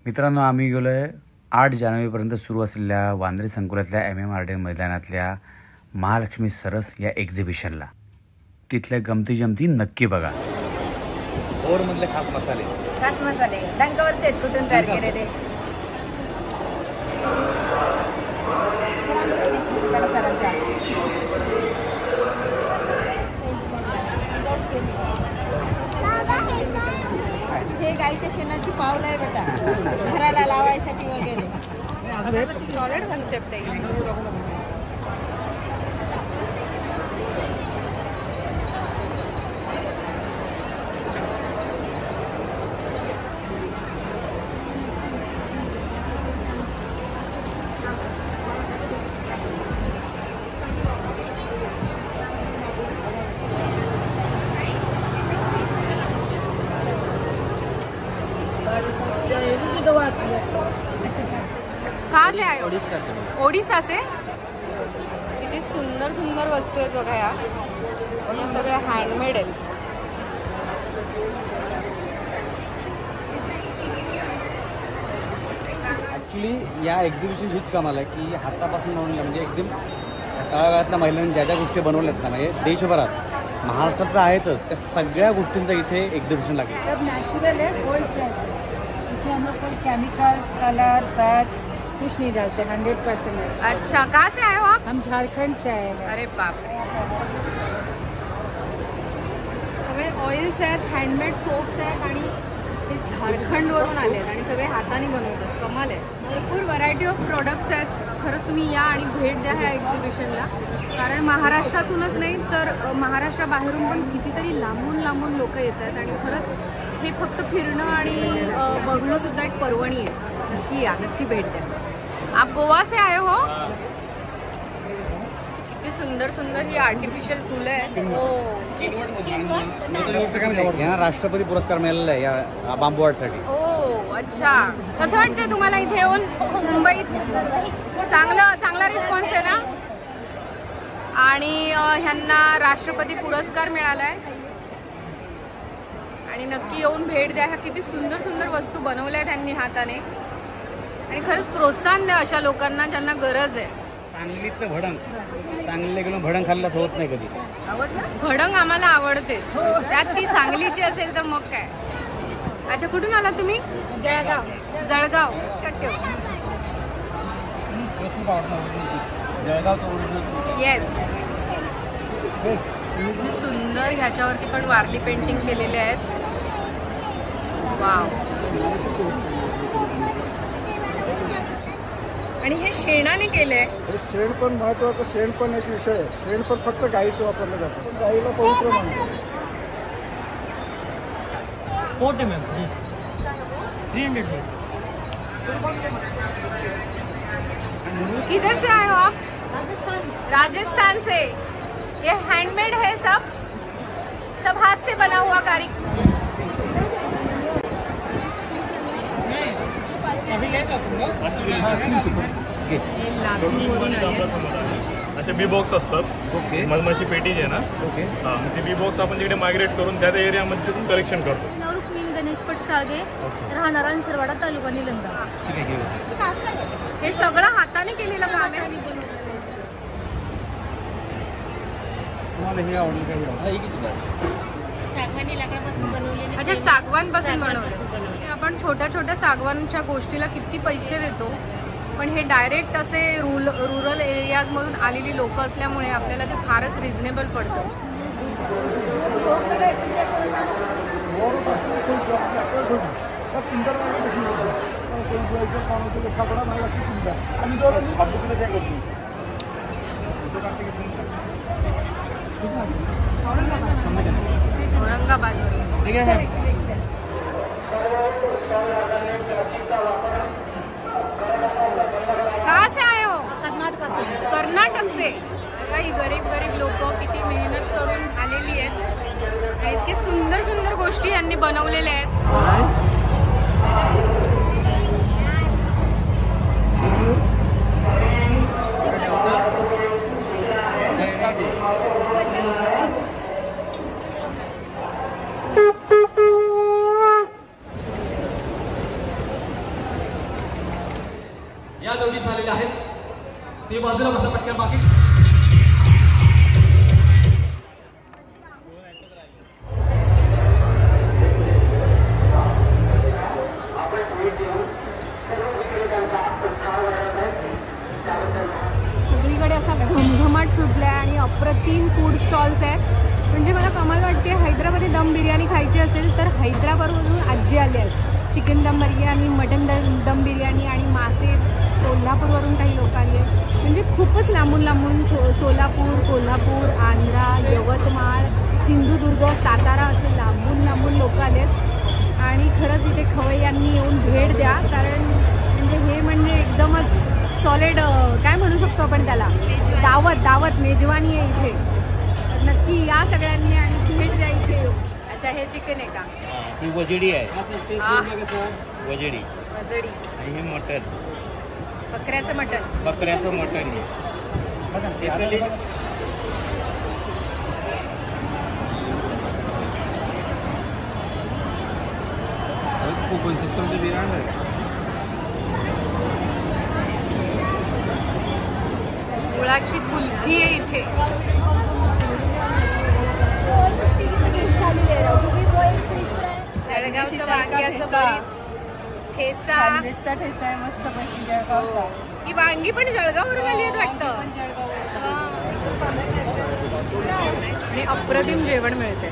मित्रांनो, आम्ही गेलो आहे 8 जानेवारीपर्यंत सुरू असलेल्या वांद्रे संकुलातल्या MMRD मैदानातल्या महालक्ष्मी सरस या एक्झिबिशनला. तिथल्या गमती जमती नक्की बघा. ओरमधले खास मसाले डंकावरचे आहेत. कुठून तयार केलेले सरांचा हे गाईच्या शेणाची पावलं आहे बेटा, घराला लावायसाठी वगैरे. सॉलिड कन्सेप्ट आहे. कहाँ से आए हो? ओडिशा से. किती सुंदर सुंदर वस्तू आहेत बघा. या सगळ्या हँडमेड आहेत. ॲक्च्युली या एक्झिबिशन हीच कमाल आहे की हातापासून बनवल्या, म्हणजे एकदम तळागाळातल्या महिलांनी ज्या ज्या गोष्टी बनवल्यात ना, म्हणजे देशभरात महाराष्ट्रात आहेतच, त्या सगळ्या गोष्टींचं इथे एक्झिबिशन लागेल. सब नेचुरल है, कोल्ड प्रेस है. इसमें हम लोग कोई केमिकल्स, कलर, फैट कुछ नहीं डालते. 100% है. अच्छा, कहाँ से आए हो आप? हम झारखंड से आए हैं. अरे बाप रे. सगळे ऑइल्स आहेत, हँडमेड सोप्स आहेत आणि ते झारखंडवरून आले आहेत आणि सगळे हाताने बनवतात. कमाल आहे. भरपूर व्हरायटी ऑफ प्रोडक्ट्स आहेत. खरंच तुम्ही या आणि भेट द्या ह्या एक्झिबिशनला, कारण महाराष्ट्रातूनच नाही तर महाराष्ट्राबाहेरून पण कितीतरी लांबून लांबून लोक येत आहेत आणि खरंच हे फक्त फिरणं आणि बघणं सुद्धा एक पर्वणी आहे. नक्की या, नक्की भेट द्या. आप गोवा से आए हो? किती सुंदर सुंदर ही आर्टिफिशियल फुलं आहेत. यांना राष्ट्रपती पुरस्कार मिळालेला आहे या बांबू आर्टसाठी. ओ अच्छा, कसं वाटतंय तुम्हाला इथे येऊन मुंबईत? चांगला रिस्पॉन्स आहे ना. आणि ह्यांना राष्ट्रपती पुरस्कार मिळालाय आणि नक्की येऊन भेट द्या. ह्या किती सुंदर सुंदर वस्तू बनवल्या आहेत त्यांनी हाताने आणि खरंच प्रोत्साहन द्या अशा लोकांना ज्यांना गरज आहे. सांगलीचं भडंग, सांगलीला गेलो भडंग खाल्लाच होत नाही कधी. भडंग आम्हाला आवडते, त्यात ती सांगलीची असेल तर मग काय. अच्छा, कुठून आला तुम्ही? जळगाव. येस. सुंदर ह्याच्यावरती पण वारली पेंटिंग केलेले आहेत. वाव. आणि हे शेणाने केलंय. हे शेण पण महत्वाचं, शेण पण एक विषय आहे. शेण पण फक्त गाईचं वापरलं जातं. गाईला पवित्र मानतात. किधर से आए हो आप? राजस्थान से. ये हैंडमेड है, सब हाथ से बना हुआ कारीगर. असे बी बॉक्स असतात. ओके. मधमाशी पेटी आहे ना. ओके. हां, ते बी बॉक्स आपण तिकडे मायग्रेट करून त्या एरियामध्ये तिथून कलेक्शन करतो. रुक्मिणी गणेश पटसाळगे, राहणार अंसरवाडा, तालुका निलंगा. हे सगळं हाताने केलेलं काम आहे. अच्छा, सागवान पासून बनवलं. आपण छोट्या छोट्या सागवानच्या गोष्टीला किती पैसे देतो, पण हे डायरेक्ट असे रुरल एरियाज मधून आलेली लोक असल्यामुळे आपल्याला ते फारच रिझनेबल पडतं. औरंगाबाद. कहाँ से आए हो? कर्नाटक से. काही गरीब लोक किती मेहनत करून आलेली आहेत. इतके सुंदर सुंदर गोष्टी यांनी बनवलेल्या आहेत. या जोडी झालेल्या आहेत. ते बाजूला बसा पटकन. बाकी सगळीकडे असा घमघमाट सुटला आहे आणि अप्रतिम फूड स्टॉल्स आहेत. म्हणजे मला कमाल वाटते, हैदराबादी दम बिर्याणी खायची असेल तर हैदराबादवरून आजी आली आहेत. चिकन दम बिर्याणी, मटन दम बिर्याणी आणि मासे कोल्हापूरवरून काही लोक आली आहेत. म्हणजे खूपच लांबून लांबून सोलापूर, कोल्हापूर, आंध्रा, यवतमाळ, सिंधुदुर्ग, सातारा असे लांबून लांबून लोक आले आहेत. आणि खरंच इथे खवय्यांनी येऊन भेट द्या, कारण म्हणजे हे म्हणजे एकदमच सॉलिड काय म्हणू शकतो आपण त्याला, दावत मेजवानी आहे इथे. नक्की या सगळ्यांनी आणि भेट द्यायची. अच्छा, हे चिकन आहे का? ही वजडी आहे. वजडी आणि हे मटन, बकऱ्याचं मटन. बकऱ्याचं मटन. कोकण सिस्टमचं बिर्याणी आहे. गुळाची कुल्फी आहे इथे. जळगावचं वांग्याचं भरीत, ठेचा आहे मस्त पैकी जळगावचा. ही वांगी पण जळगाववरून आली आहेत वाटतं. आणि अप्रतिम जेवण मिळते.